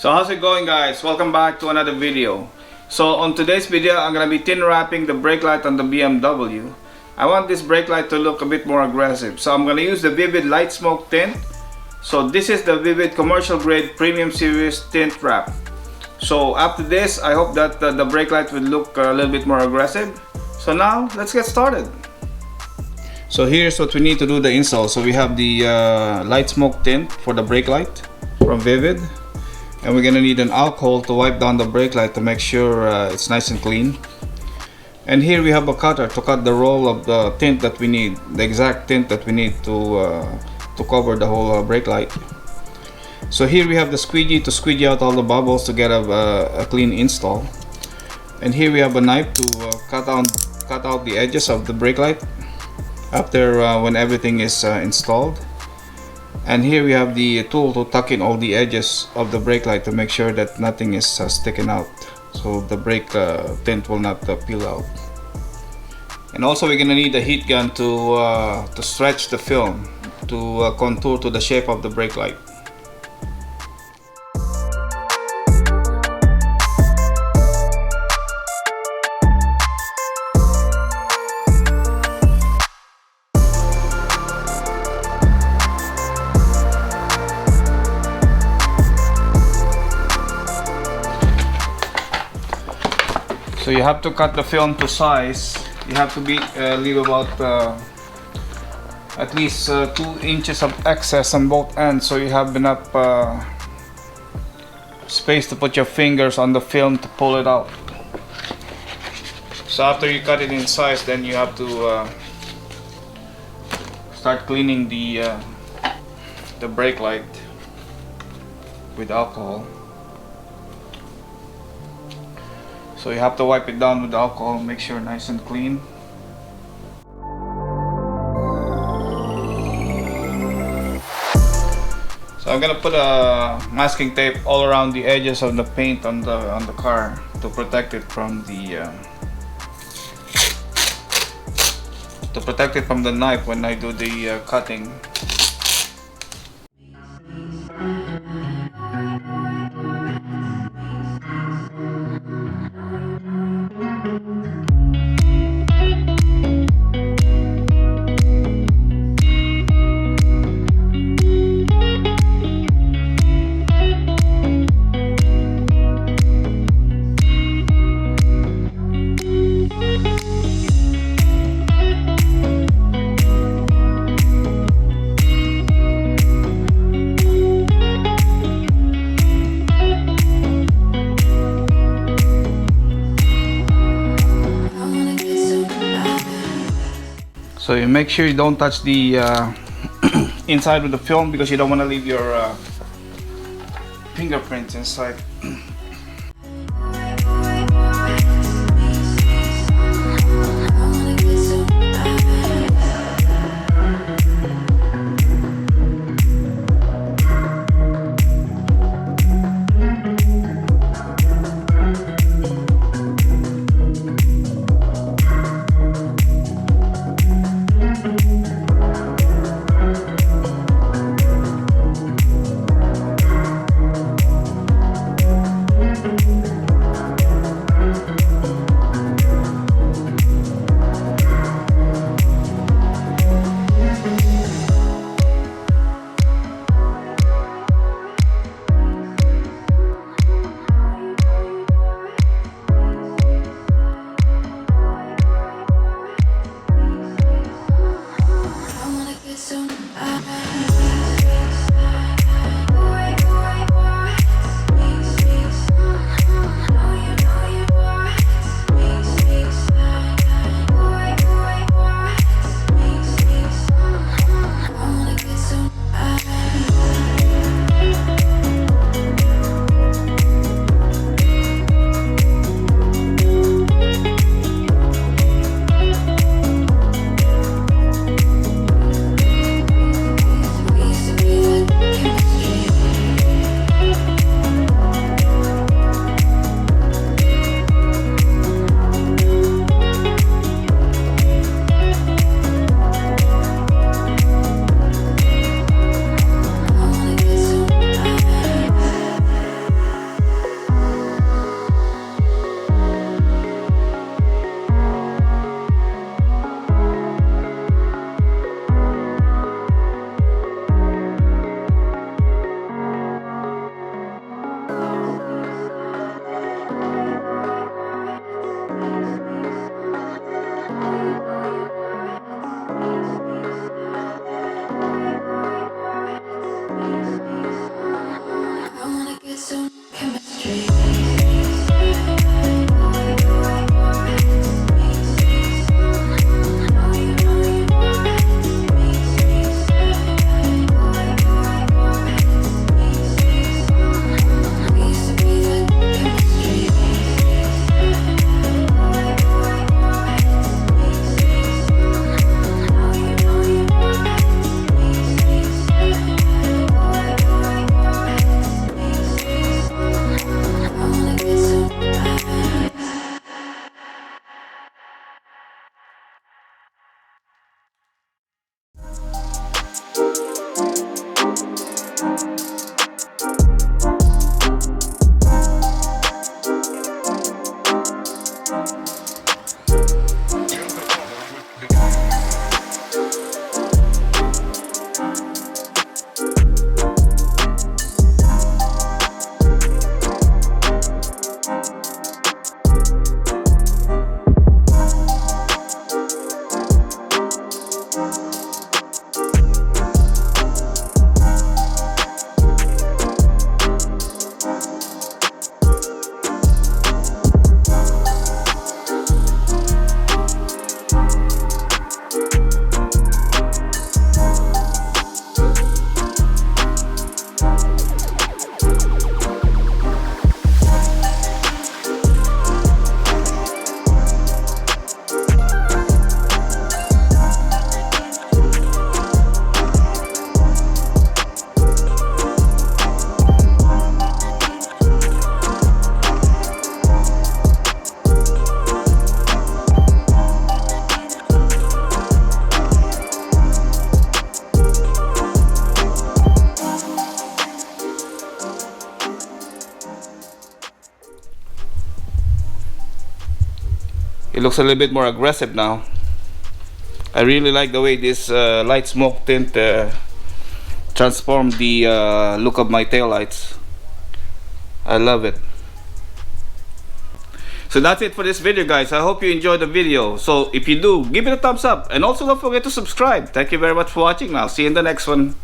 So how's it going, guys? Welcome back to another video. So on today's video, I'm gonna be tin wrapping the brake light on the BMW. I want this brake light to look a bit more aggressive, so I'm gonna use the Vivid Light Smoke tint. So this is the Vivid commercial grade premium series tint wrap. So after this, I hope that the brake light will look a little bit more aggressive. So now let's get started. So here's what we need to do the install. So we have the light smoke tint for the brake light from Vivid. And we're gonna need an alcohol to wipe down the brake light to make sure it's nice and clean. And here we have a cutter to cut the roll of the tint that we need, the exact tint that we need to cover the whole brake light. So here we have the squeegee to squeegee out all the bubbles to get a clean install. And here we have a knife to cut out the edges of the brake light after when everything is installed. And here we have the tool to tuck in all the edges of the brake light to make sure that nothing is sticking out, so the brake tint will not peel out. And also we're gonna need a heat gun to stretch the film to contour to the shape of the brake light. So you have to cut the film to size. You have to leave about at least 2 inches of excess on both ends, so you have enough space to put your fingers on the film to pull it out. So after you cut it in size, then you have to start cleaning the brake light with alcohol. So you have to wipe it down with alcohol, make sure nice and clean. So I'm gonna put a masking tape all around the edges of the paint on the car to protect it from the knife when I do the cutting. So you make sure you don't touch the inside with the film, because you don't want to leave your fingerprints inside. It looks a little bit more aggressive now. I really like the way this light smoke tint transformed the look of my taillights. I love it. So that's it for this video, guys. I hope you enjoyed the video. So if you do, give it a thumbs up, and also don't forget to subscribe. Thank you very much for watching. I'll see you in the next one.